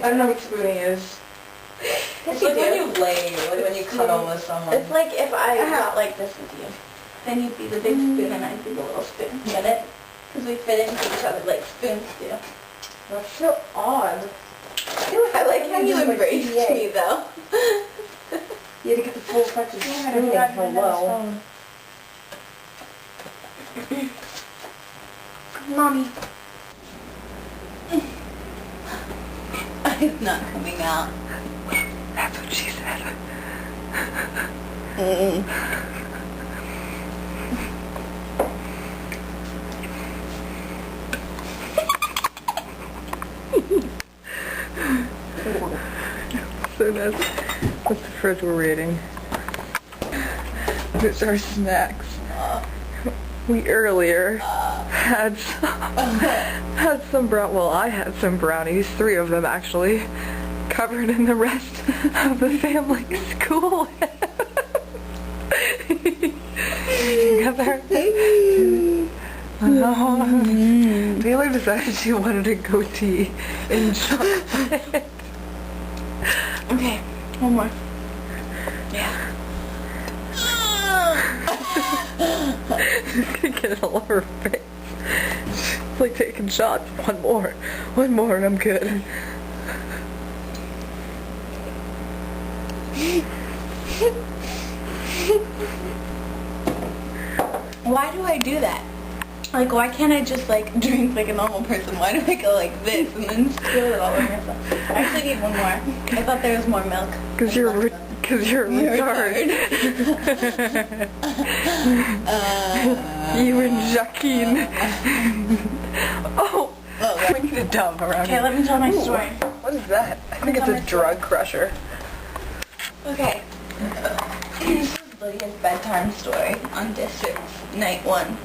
don't know what spooning is. It's like when you lay, like when you cuddle with someone. It's like if I got like this with you. Then you'd be the big spoon and I'd be the little spoon. Get it? Because we fit into each other like spoons do. That's so odd. I like how you embraced me though. You had to get the full effect of spooning. Hello. Mommy. It's not coming out. That's what she said. So that's the fridge we're reading. It's our snacks. We earlier had some well, I had some brownies, 3 of them actually, covered in the rest of the family's school. Together. Taylor decided she wanted a goatee in chocolate. Okay, one more. Yeah. She's gonna get it all over her face. It's like taking shots. One more and I'm good. Why do I do that? Like, why can't I just like drink like a normal person? Why do I go like this and then spill it all over myself? I actually need one more. I thought there was more milk. Cause you're a retard. You and Joaquin. Oh, we need a dove around here. Okay, let me tell my story. What is that? I think it's a drug crusher. Okay. This is Lydia's bedtime story on District Night 1.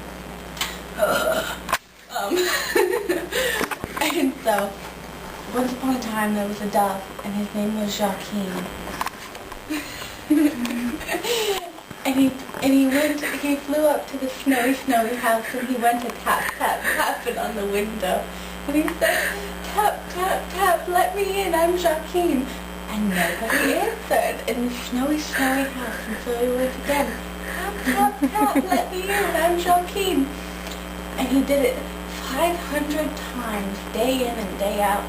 And so, once upon a time there was a dove, and his name was Joaquin. and he flew up to the snowy house, and he went to tapping on the window. And he said, tap, tap, tap, let me in, I'm Joaquin. And nobody answered in the snowy house, and so he went again. Tap, tap, tap, let me in, I'm Joaquin. And he did it 500 times, day in and day out.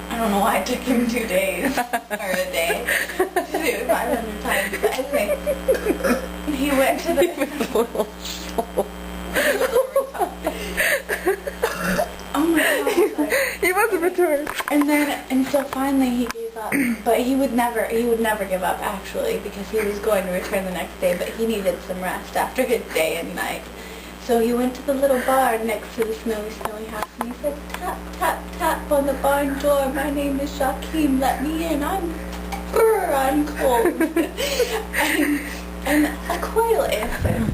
I don't know why it took him 2 days, or a day, to do it 500 times. But anyway, he went to the... little soul. Oh my God. He was a retard. And so finally he gave up. But he would never give up, actually, because he was going to return the next day, but he needed some rest after his day and night. So he went to the little barn next to the snowy house, and he said, tap, tap, tap on the barn door. My name is Joaquin. Let me in. I'm cold. and a quail answered.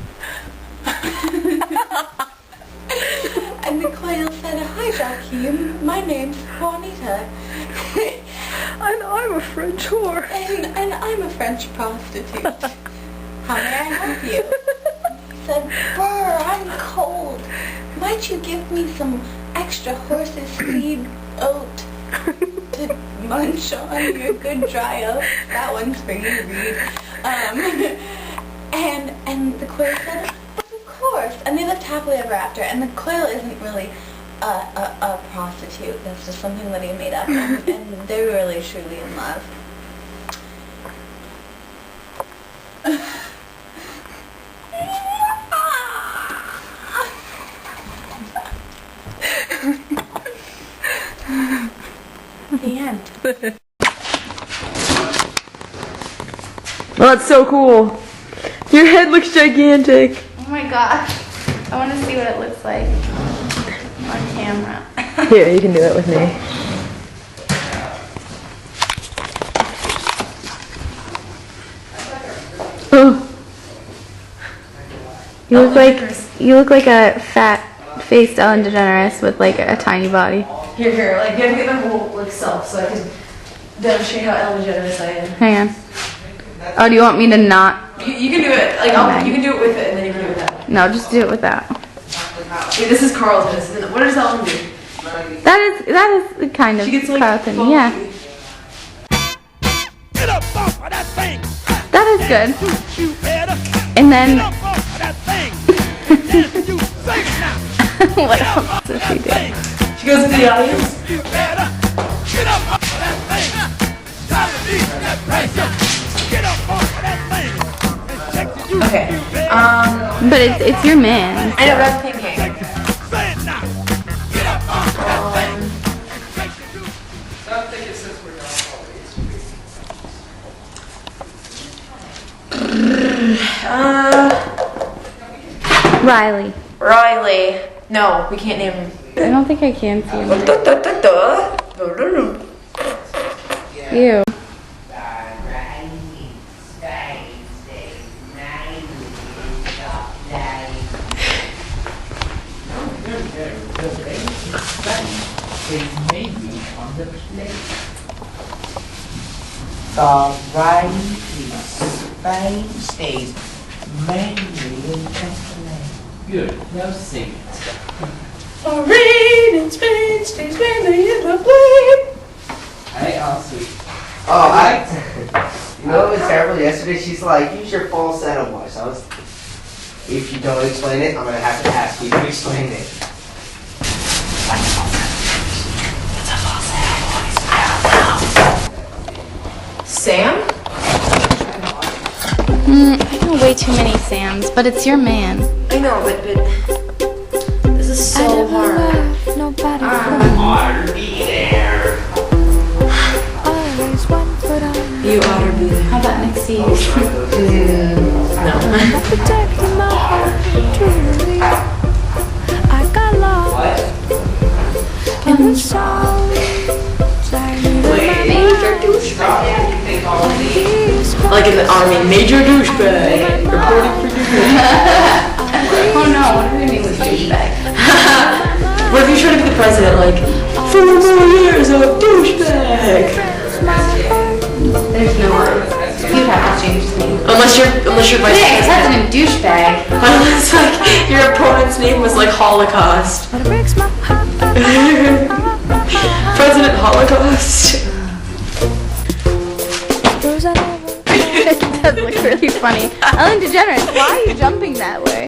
And the quail said, hi, Joaquin. My name's Juanita. And I'm a French whore. And I'm a French prostitute. How may I help you? Said, brr, I'm cold. Might you give me some extra horse's feed oat to munch on your good dry oat? That one's for you, Reed. And the quail said, of course. And they lived happily ever after. And the quail isn't really a prostitute. That's just something that he made up. And they're really truly in love. The end. Well, that's so cool. Your head looks gigantic. Oh my gosh. I want to see what it looks like on camera. Here, you can do it with me. Oh. You look like a fat-faced Ellen DeGeneres with like a tiny body. Here, like you have to get my whole like self so I can demonstrate how Ellen DeGeneres I am. Hang on. Oh, do you want me to not? You can do it. Like you can do it with it, and then you can do it without. No, just do it with that. Okay, this is Carlton's. What does Ellen do? That is kind of She gets like Carlton, funky. yeah. Get up off of that thing. That is good. You better And then get up off of that thing. If you think now, what else does she do? She goes to the audience. you better get up off of that thing. Stop that pressure. Get up off of that thing. And check the you. Okay. But it's your man. I know what I'm thinking. Say it now. Get up off of that thing. And check the you. Riley. Riley. No, we can't name him. I don't think I can see him. Ew. The writing Spain stays mainly in Pennsylvania. Good, now sing it. The rain in Spain stays mainly in the blade. Hey, also. You know what was terrible yesterday? She's like, use your falsetto voice. If you don't explain it, I'm gonna have to ask you to explain it. Sam? I know way too many Sams, but it's your man. I know, but this is so hard. Nobody Ought to be there. always one foot on. You ought to be there. How about next to you? No. Protecting my heart truly. I got lost in the sound. Major douchebag. Like in the army, major douchebag. Reporting for duty. Oh no, what are we doing with douchebag? What if you try to be the president, like, 4 more years of douchebag? There's no word. You'd have to change the name. Unless you're vice Hey, president. President douchebag. Unless like your opponent's name was like Holocaust. President Holocaust. It does look really funny. Ellen DeGeneres, why are you jumping that way?